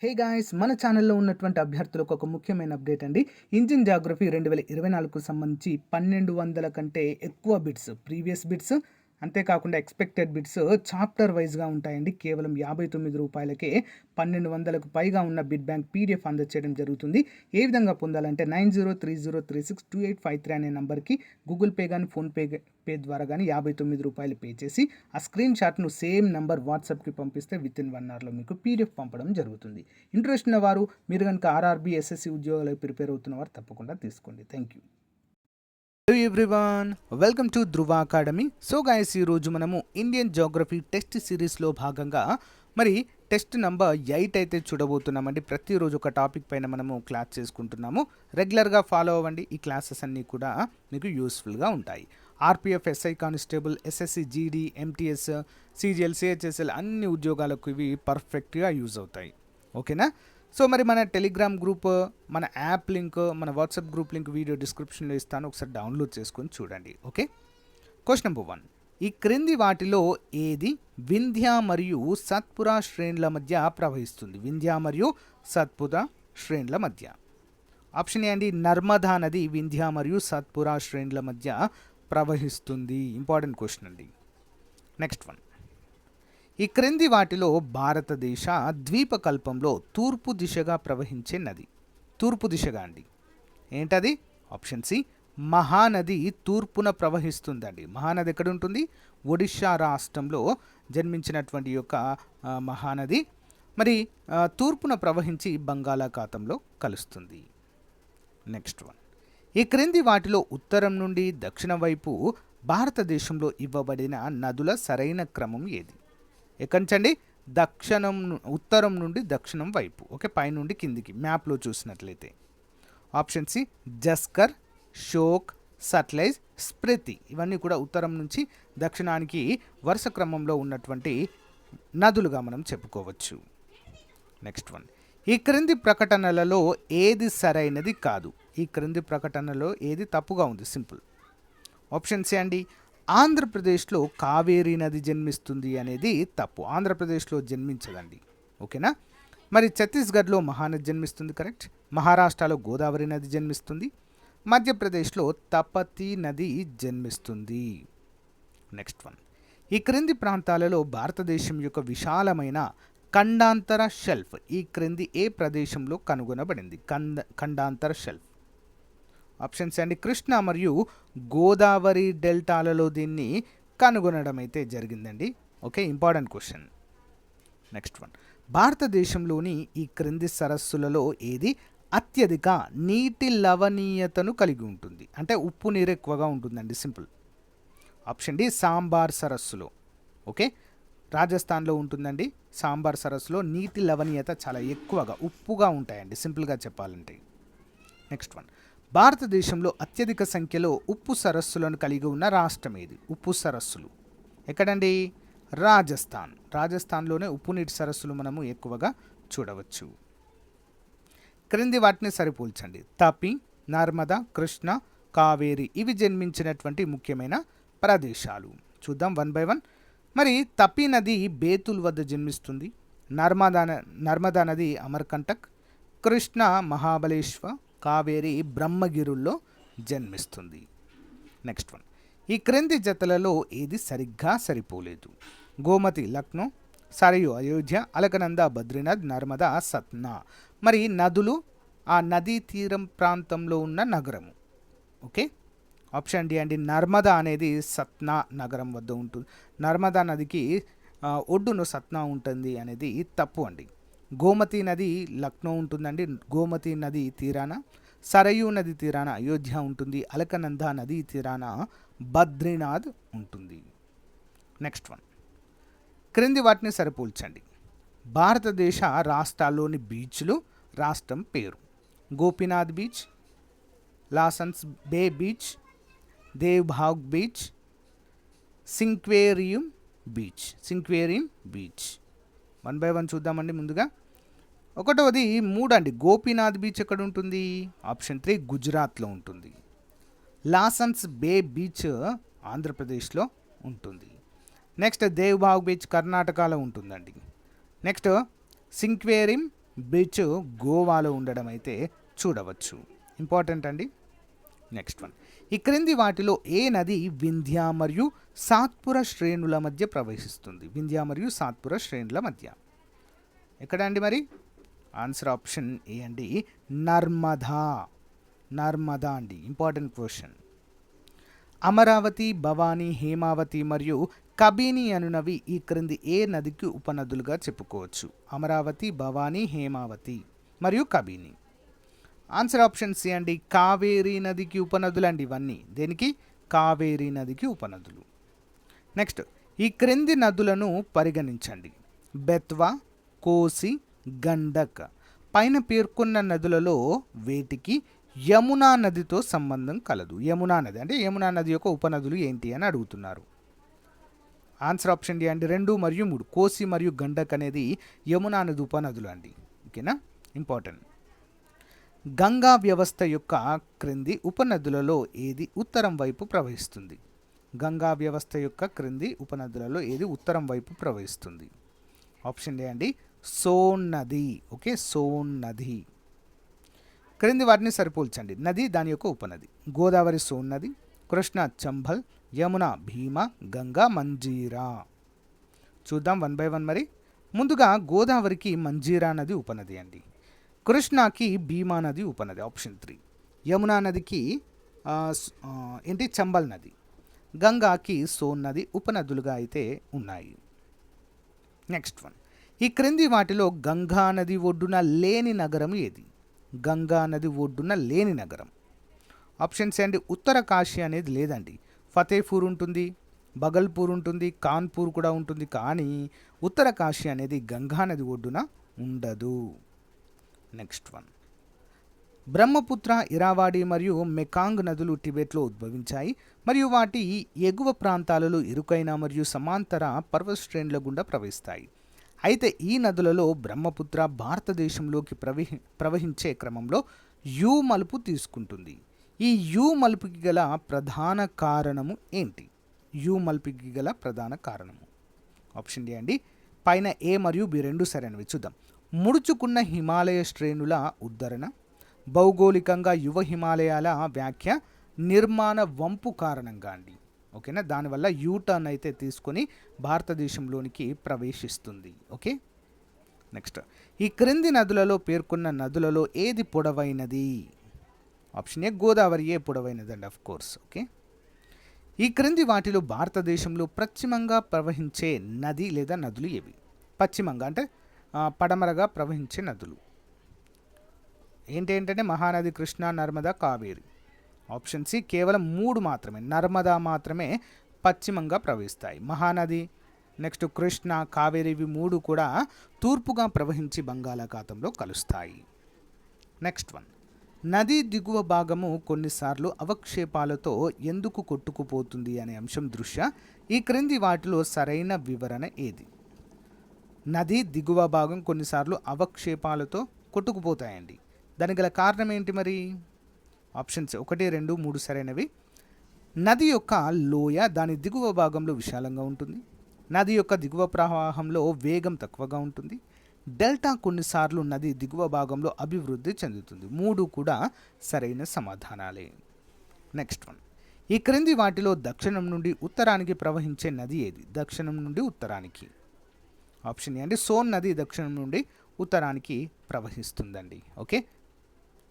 Hey guys! మన ఛానల్‌లో ఉన్నటువంటి అభ్యర్థులకు ఒక ముఖ్యమైన అప్డేట్ అండి. ఇంజిన్ జాగ్రఫీ 2024కు సంబంధించి 1200 కంటే ఎక్కువ బిట్స్, ప్రీవియస్ బిట్స్ అంతేకాకుండా ఎక్స్‌పెక్టెడ్ బిట్స్ చాప్టర్ వైస్‌గా ఉంటాయండి. కేవలం రూ. 59కే 1200కు పైగా ఉన్న బిట్ బ్యాంక్ పీడీఎఫ్ అందజేయడం జరుగుతుంది. ఏ విధంగా పొందాలంటే 9030362853 అనే నంబర్‌కి గూగుల్ పే గాని, ఫోన్‌పే ద్వారా గాని రూ. 59 పే చేసి ఆ స్క్రీన్ షాట్‌ను సేమ్ నంబర్ వాట్సాప్‌కి పంపిస్తే వితిన్ 1 అవర్‌లో మీకు పీడీఎఫ్ పంపడం జరుగుతుంది. ఇంట్రెస్ట్ ఉన్నవారు మీరు కనుక ఆర్ఆర్బీ, ఎస్ఎస్సి ఉద్యోగాలకు ప్రిపేర్ అవుతున్నవారు తప్పకుండా తీసుకోండి. Thank you. Hello everyone, welcome to Dhruva academy. So guys, ఈరోజు మనము ఇండియన్ జోగ్రఫీ టెస్ట్ సిరీస్లో భాగంగా మరి టెస్ట్ నంబర్ 8 అయితే చూడబోతున్నామండి. ప్రతిరోజు ఒక టాపిక్ పైన మనము క్లాస్ చేసుకుంటున్నాము. రెగ్యులర్గా ఫాలో అవ్వండి. ఈ క్లాసెస్ అన్నీ కూడా మీకు యూస్ఫుల్గా ఉంటాయి. ఆర్పిఎఫ్, ఎస్ఐ కానిస్టేబుల్, ఎస్ఎస్సి, జీడీ, ఎంటీఎస్, సిజిఎల్, సిహెచ్ఎస్ఎల్ అన్ని ఉద్యోగాలకు ఇవి పర్ఫెక్ట్గా యూజ్ అవుతాయి. ఓకేనా? సో మరి మన టెలిగ్రామ్ గ్రూప్, మన యాప్ లింక్, మన వాట్సాప్ గ్రూప్ లింక్ వీడియో డిస్క్రిప్షన్లో ఇస్తాను. ఒకసారి డౌన్లోడ్ చేసుకొని చూడండి. ఓకే. Question number 1. ఈ క్రింది వాటిలో ఏది వింధ్య మరియు సత్పురా శ్రేణుల మధ్య ప్రవహిస్తుంది? వింధ్య మరియు సత్పురా శ్రేణుల మధ్య. ఆప్షన్ ఏ అండి, నర్మదా నది వింధ్య మరియు సత్పురా శ్రేణుల మధ్య ప్రవహిస్తుంది. ఇంపార్టెంట్ క్వశ్చన్ అండి. Next one. ఈ క్రింది వాటిలో భారతదేశ ద్వీపకల్పంలో తూర్పు దిశగా ప్రవహించే నది. తూర్పు దిశగా అండి. ఏంటది? ఆప్షన్ సి, మహానది తూర్పున ప్రవహిస్తుందండి. మహానది ఎక్కడ ఉంటుంది? ఒడిషా రాష్ట్రంలో జన్మించినటువంటి యొక్క మహానది మరి తూర్పున ప్రవహించి బంగాళాఖాతంలో కలుస్తుంది. Next one. ఈ క్రింది వాటిలో ఉత్తరం నుండి దక్షిణ వైపు భారతదేశంలో ఇవ్వబడిన నదుల సరైన క్రమం ఏది? ఎక్కడి దక్షిణం, ఉత్తరం నుండి దక్షిణం వైపు. ఓకే, పైనుండి కిందికి మ్యాప్లో చూసినట్లయితే. Option C, Zaskar, Shyok, Sutlej, Spiti. ఇవన్నీ కూడా ఉత్తరం నుంచి దక్షిణానికి వరుస క్రమంలో ఉన్నటువంటి నదులుగా మనం చెప్పుకోవచ్చు. Next one. ఈ క్రింది ప్రకటనలలో ఏది సరైనది కాదు? ఈ క్రింది ప్రకటనలో ఏది తప్పుగా ఉంది? సింపుల్. ఆప్షన్ సి అండి, ఆంధ్రప్రదేశ్లో కావేరీ నది జన్మిస్తుంది అనేది తప్పు. ఆంధ్రప్రదేశ్లో జన్మించదండి. ఓకేనా? మరి ఛత్తీస్గఢ్లో మహానది జన్మిస్తుంది, కరెక్ట్. మహారాష్ట్రలో గోదావరి నది జన్మిస్తుంది. మధ్యప్రదేశ్లో తపతి నది జన్మిస్తుంది. Next one. ఈ క్రింది ప్రాంతాలలో భారతదేశం యొక్క విశాలమైన ఖండాంతర షెల్ఫ్ ఈ క్రింది ఏ ప్రదేశంలో కనుగొనబడింది? ఖండాంతర షెల్ఫ్. ఆప్షన్స్ అండి, కృష్ణ మరియు గోదావరి డెల్టాలలో దీన్ని కనుగొనడం అయితే జరిగిందండి. Okay, important question. Next one. భారతదేశంలోని ఈ క్రింది సరస్సులలో ఏది అత్యధిక నీటి లవణీయతను కలిగి ఉంటుంది? అంటే ఉప్పు నీరు ఎక్కువగా ఉంటుందండి. సింపుల్. ఆప్షన్ డి, సాంబార్ సరస్సులో. ఓకే, రాజస్థాన్లో ఉంటుందండి. సాంబార్ సరస్సులో నీటి లవణీయత చాలా ఎక్కువగా ఉప్పుగా ఉంటాయండి, సింపుల్గా చెప్పాలంటే. Next one. భారతదేశంలో అత్యధిక సంఖ్యలో ఉప్పు సరస్సులను కలిగి ఉన్న రాష్ట్రం ఏది? ఉప్పు సరస్సులు ఎక్కడండి? రాజస్థాన్. రాజస్థాన్లోనే ఉప్పు నీటి సరస్సులు మనము ఎక్కువగా చూడవచ్చు. క్రింది వాటిని సరిపోల్చండి. తపి, నర్మదా, కృష్ణ, కావేరి ఇవి జన్మించినటువంటి ముఖ్యమైన ప్రదేశాలు. చూద్దాం వన్ బై వన్. మరి తపి నది బేతుల్ వద్ద జన్మిస్తుంది. నర్మదా నది అమర్కంటక్, కృష్ణ మహాబలేశ్వర్, కావేరి బ్రహ్మగిరుల్లో జన్మిస్తుంది. Next one. ఈ క్రింది జతలలో ఏది సరిగ్గా సరిపోలేదు? గోమతి లక్నో, సరయు అయోధ్య, అలకనంద బద్రీనాథ్, నర్మదా సత్నా. మరి నదులు ఆ నదీ తీరం ప్రాంతంలో ఉన్న నగరము. ఓకే, ఆప్షన్ డి అండి, నర్మదా అనేది సత్నా నగరం వద్ద ఉంటుంది. నర్మదా నదికి ఒడ్డును సత్నా ఉంటుంది అనేది తప్పు అండి. గోమతి నది లక్నో ఉంటుందండి. గోమతి నది తీరాన సరయూ నది తీరాన అయోధ్య ఉంటుంది. అలకనంద నది తీరాన బద్రీనాథ్ ఉంటుంది. Next one. క్రింది వాటిని సరిపోల్చండి. భారతదేశ రాష్ట్రాల్లోని బీచ్లు రాష్ట్రం పేరు. Gopinath beach, Lawson's bay beach, Devbagh beach, Sinquerim beach. One by one చూద్దామండి. ముందుగా ఒకటవది 3 అండి, గోపీనాథ్ బీచ్ ఎక్కడ ఉంటుంది? ఆప్షన్ 3 గుజరాత్లో ఉంటుంది. లాసన్స్ బే బీచ్ ఆంధ్రప్రదేశ్లో ఉంటుంది. నెక్స్ట్ దేవ్బాగ్ బీచ్ కర్ణాటకలో ఉంటుందండి. నెక్స్ట్ సింక్వేరియం బీచ్ గోవాలో ఉండడం అయితే చూడవచ్చు. ఇంపార్టెంట్ అండి. నెక్స్ట్ వన్, ఈ క్రింది వాటిలో ఏ నది వింధ్య మరియు సాత్పుర శ్రేణుల మధ్య ప్రవహిస్తుంది? వింధ్య మరియు సాత్పుర శ్రేణుల మధ్య ఎక్కడ అండి మరి? ఆన్సర్ ఆప్షన్ ఏ అండి, నర్మదా. నర్మదా అండి, ఇంపార్టెంట్ క్వశ్చన్. అమరావతి, భవానీ, హేమావతి మరియు కబీని అనునవి ఈ క్రింది ఏ నదికి ఉపనదులుగా చెప్పుకోవచ్చు? అమరావతి, భవానీ, హేమావతి మరియు కబీని. ఆన్సర్ ఆప్షన్ సి అండి, కావేరీ నదికి ఉపనదులు అండి ఇవన్నీ. దేనికి? కావేరీ నదికి ఉపనదులు. నెక్స్ట్, ఈ క్రింది నదులను పరిగణించండి. బెత్వా, కోసి, గండక్. పైన పేర్కొన్న నదులలో వేటికి యమునా నదితో సంబంధం కలదు? యమునా నది అంటే యమునా నది యొక్క ఉపనదులు ఏంటి అని అడుగుతున్నారు. ఆన్సర్ ఆప్షన్ డి అండి, 2 మరియు 3. కోసి మరియు గండక్ అనేది యమునా నది ఉపనదులు అండి. ఓకేనా? ఇంపార్టెంట్. గంగా వ్యవస్థ యొక్క క్రింది ఉపనదులలో ఏది ఉత్తరం వైపు ప్రవహిస్తుంది? గంగా వ్యవస్థ యొక్క క్రింది ఉపనదులలో ఏది ఉత్తరం వైపు ప్రవహిస్తుంది? ఆప్షన్ ఏ అండి, సోన్ నది. ఓకే, సోన్ నది. క్రింది వాటిని సరిపోల్చండి. నది, దాని యొక్క ఉపనది. గోదావరి సోన్ నది, కృష్ణ చంబల్, యమున భీమా, గంగా మంజీరా. చూద్దాం 1 by 1 మరి. ముందుగా గోదావరికి మంజీరా నది ఉపనది అండి. కృష్ణాకి భీమా నది ఉపనది, ఆప్షన్ 3. యమునా నదికి ఏంటి, చంబల్ నది. గంగాకి సోన్ నది ఉపనదులుగా అయితే ఉన్నాయి. నెక్స్ట్ వన్, ఈ క్రింది వాటిలో గంగా నది ఒడ్డున లేని నగరం ఏది? గంగా నది ఒడ్డున లేని నగరం. ఆప్షన్స్ అండి, ఉత్తర కాశీ అనేది లేదండి. ఫతేపూర్ ఉంటుంది, బగల్పూర్ ఉంటుంది, కాన్పూర్ కూడా ఉంటుంది. కానీ ఉత్తర కాశీ అనేది గంగా నది ఒడ్డున ఉండదు. నెక్స్ట్ వన్, బ్రహ్మపుత్ర, ఇరావాడి మరియు మెకాంగ్ నదులు టిబెట్లో ఉద్భవించాయి మరియు వాటి ఎగువ ప్రాంతాలలో ఇరుకైన మరియు సమాంతర పర్వత శ్రేణుల గుండా ప్రవహిస్తాయి. అయితే ఈ నదులలో బ్రహ్మపుత్ర భారతదేశంలోకి ప్రవహించే క్రమంలో యు మలుపు తీసుకుంటుంది. ఈ యు మలుపుకి గల ప్రధాన కారణము ఏంటి? యు మలుపుకి గల ప్రధాన కారణము ఆప్షన్ డి అండి, పైన ఏ మరియు బి రెండు సరైనవి. చూద్దాం. ముడుచుకున్న హిమాలయ శ్రేణుల ఉద్ధరణ, భౌగోళికంగా యువ హిమాలయాల వ్యాఖ్య, నిర్మాణ వంపు కారణంగా అండి. ఓకేనా? దానివల్ల యూటర్న్ అయితే తీసుకొని భారతదేశంలోనికి ప్రవేశిస్తుంది. ఓకే, నెక్స్ట్, ఈ క్రింది నదులలో పేర్కొన్న నదులలో ఏది పొడవైనది? ఆప్షన్ ఏ గోదావరి ఏ పొడవైనది అండి, ఆఫ్ కోర్స్. ఓకే, ఈ క్రింది వాటిలో భారతదేశంలో పశ్చిమంగా ప్రవహించే నది లేదా నదులు ఏవి? పశ్చిమంగా అంటే పడమరగా ప్రవహించే నదులు ఏంటంటే మహానది, కృష్ణ, నర్మదా, కావేరి. ఆప్షన్ సి కేవలం 3 మాత్రమే. నర్మదా మాత్రమే పశ్చిమంగా ప్రవహిస్తాయి. మహానది, నెక్స్ట్ కృష్ణ, కావేరి, ఇవి 3 కూడా తూర్పుగా ప్రవహించి బంగాళాఖాతంలో కలుస్తాయి. నెక్స్ట్ వన్, నది దిగువ భాగము కొన్నిసార్లు అవక్షేపాలతో ఎందుకు కొట్టుకుపోతుంది అనే అంశం దృష్ట్యా ఈ క్రింది వాటిలో సరైన వివరణ ఏది? నది దిగువ భాగం కొన్నిసార్లు అవక్షేపాలతో కొట్టుకుపోతాయండి. దానికి గల కారణం ఏంటి మరి? ఆప్షన్స్ 1, 2, 3 సరైనవి. నది యొక్క లోయ దాని దిగువ భాగంలో విశాలంగా ఉంటుంది. నది యొక్క దిగువ ప్రవాహంలో వేగం తక్కువగా ఉంటుంది. డెల్టా కొన్నిసార్లు నది దిగువ భాగంలో అభివృద్ధి చెందుతుంది. 3 కూడా సరైన సమాధానాలే. నెక్స్ట్ వన్, ఈ క్రింది వాటిలో దక్షిణం నుండి ఉత్తరానికి ప్రవహించే నది ఏది? దక్షిణం నుండి ఉత్తరానికి. ఆప్షన్ ఏ అండి, సోన్ నది దక్షిణం నుండి ఉత్తరానికి ప్రవహిస్తుందండి. ఓకే,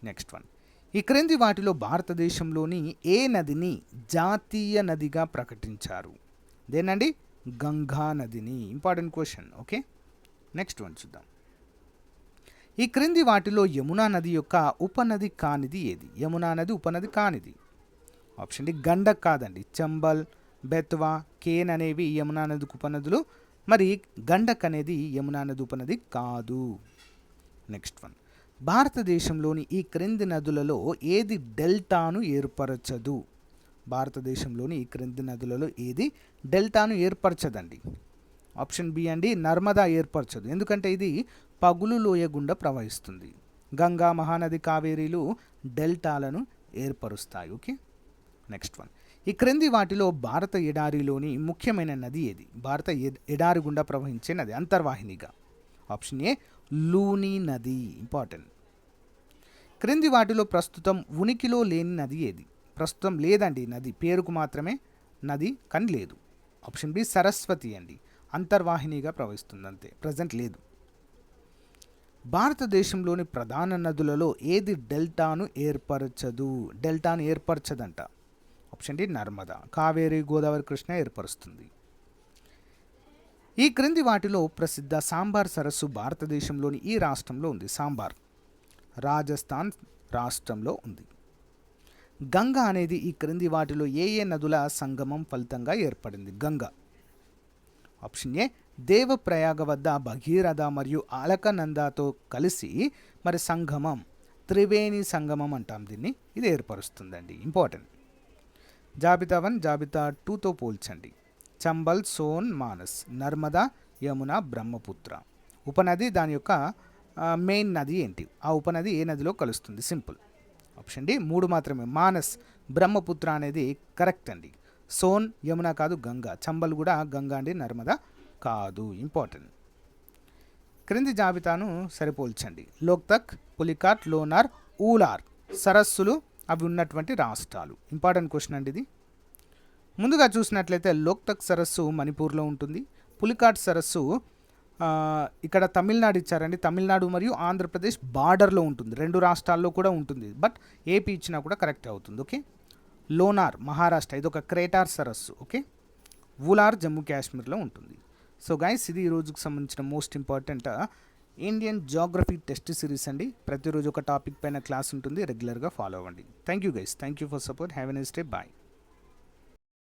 నెక్స్ట్ వన్, ఈ క్రింది వాటిలో భారతదేశంలోని ఏ నదిని జాతీయ నదిగా ప్రకటించారు? దేనండి? గంగా నదిని. Important question. Okay, next one చూద్దాం. ఈ క్రింది వాటిలో యమునా నది యొక్క ఉపనది కానిది ఏది? యమునా నది ఉపనది కానిది. ఆప్షన్ డి గండక్ కాదండి. చంబల్, బెత్వా, కేన్ అనేవి యమునా నదికి ఉపనదులు. మరి గండక్ అనేది యమునా నది ఉపనది కాదు. నెక్స్ట్ వన్, భారతదేశంలోని ఈ క్రింది నదులలో ఏది డెల్టాను ఏర్పరచదు? భారతదేశంలోని ఈ క్రింది నదులలో ఏది డెల్టాను ఏర్పరచదండి? ఆప్షన్ బి అండి, నర్మదా ఏర్పరచదు. ఎందుకంటే ఇది పగులు లోయ గుండా ప్రవహిస్తుంది. గంగా, మహానది, కావేరీలు డెల్టాలను ఏర్పరుస్తాయి. ఓకే, నెక్స్ట్ వన్, ఈ క్రింది వాటిలో భారత ఎడారిలోని ముఖ్యమైన నది ఏది? భారత ఎడారి గుండా ప్రవహించే నది అంతర్వాహినిగా. ఆప్షన్ ఏ లూని నది. ఇంపార్టెంట్. క్రింది వాటిలో ప్రస్తుతం ఉనికిలో లేని నది ఏది? ప్రస్తుతం లేదండి నది, పేరుకు మాత్రమే నది కానీ లేదు. ఆప్షన్ బి సరస్వతి అండి, అంతర్వాహినిగా ప్రవహిస్తుంది అంతే, ప్రజెంట్ లేదు. భారతదేశంలోని ప్రధాన నదులలో ఏది డెల్టాను ఏర్పరచదంట? Option D Narmada. కావేరి, గోదావరి, కృష్ణ ఏర్పరుస్తుంది. ఈ క్రింది వాటిలో ప్రసిద్ధ సాంబార్ సరస్సు భారతదేశంలోని ఈ రాష్ట్రంలో ఉంది? సాంబార్ రాజస్థాన్ రాష్ట్రంలో ఉంది. గంగా అనేది ఈ క్రింది వాటిలో ఏ నదుల సంగమం ఫలితంగా ఏర్పడింది? గంగా. ఆప్షన్ ఏ దేవప్రయాగ వద్ద భగీరథ మరియు అలకనందాతో కలిసి మరి సంగమం, త్రివేణి సంగమం అంటాం దీన్ని, ఇది ఏర్పరుస్తుందండి. ఇంపార్టెంట్. జాబితా 1 జాబితా 2తో పోల్చండి. చంబల్, సోన్, మానస్, నర్మదా, యమున, బ్రహ్మపుత్ర. ఉపనది దాని యొక్క మెయిన్ నది ఏంటి? ఆ ఉపనది ఏ నదిలో కలుస్తుంది? సింపుల్. ఆప్షన్ డి 3 మాత్రమే. మానస్, బ్రహ్మపుత్ర అనేది కరెక్ట్ అండి. సోన్, యమున కాదు, గంగా. చంబల్ కూడా గంగా అండి, నర్మదా కాదు. ఇంపార్టెంట్. క్రింది జాబితాను సరిపోల్చండి. లోక్తక్, పులికాట్, లోనార్, ఊలార్ సరస్సులు అవి ఉన్నటువంటి రాష్ట్రాలు. ఇంపార్టెంట్ క్వశ్చన్ అండి ఇది. ముందుగా చూసినట్లయితే లోక్తక్ సరస్సు మణిపూర్లో ఉంటుంది. పులికాట్ సరస్సు ఇక్కడ తమిళనాడు ఇచ్చారండి. తమిళనాడు మరియు ఆంధ్రప్రదేశ్ బార్డర్లో ఉంటుంది, 2 రాష్ట్రాల్లో కూడా ఉంటుంది, బట్ ఏపీ ఇచ్చినా కూడా కరెక్ట్ అవుతుంది. ఓకే. లోనార్ మహారాష్ట్ర, ఇది ఒక క్రేటార్ సరస్సు. ఓకే. ఊలార్ జమ్మూ కాశ్మీర్లో ఉంటుంది. సో గైస్, ఇది ఈ రోజుకు సంబంధించిన most important Indian geography test series అండి. ప్రతిరోజు ఒక టాపిక్ పైన క్లాస్ ఉంటుంది, రెగ్యులర్గా ఫాలో అవ్వండి. Thank you guys, thank you for support. Have a nice day. Bye.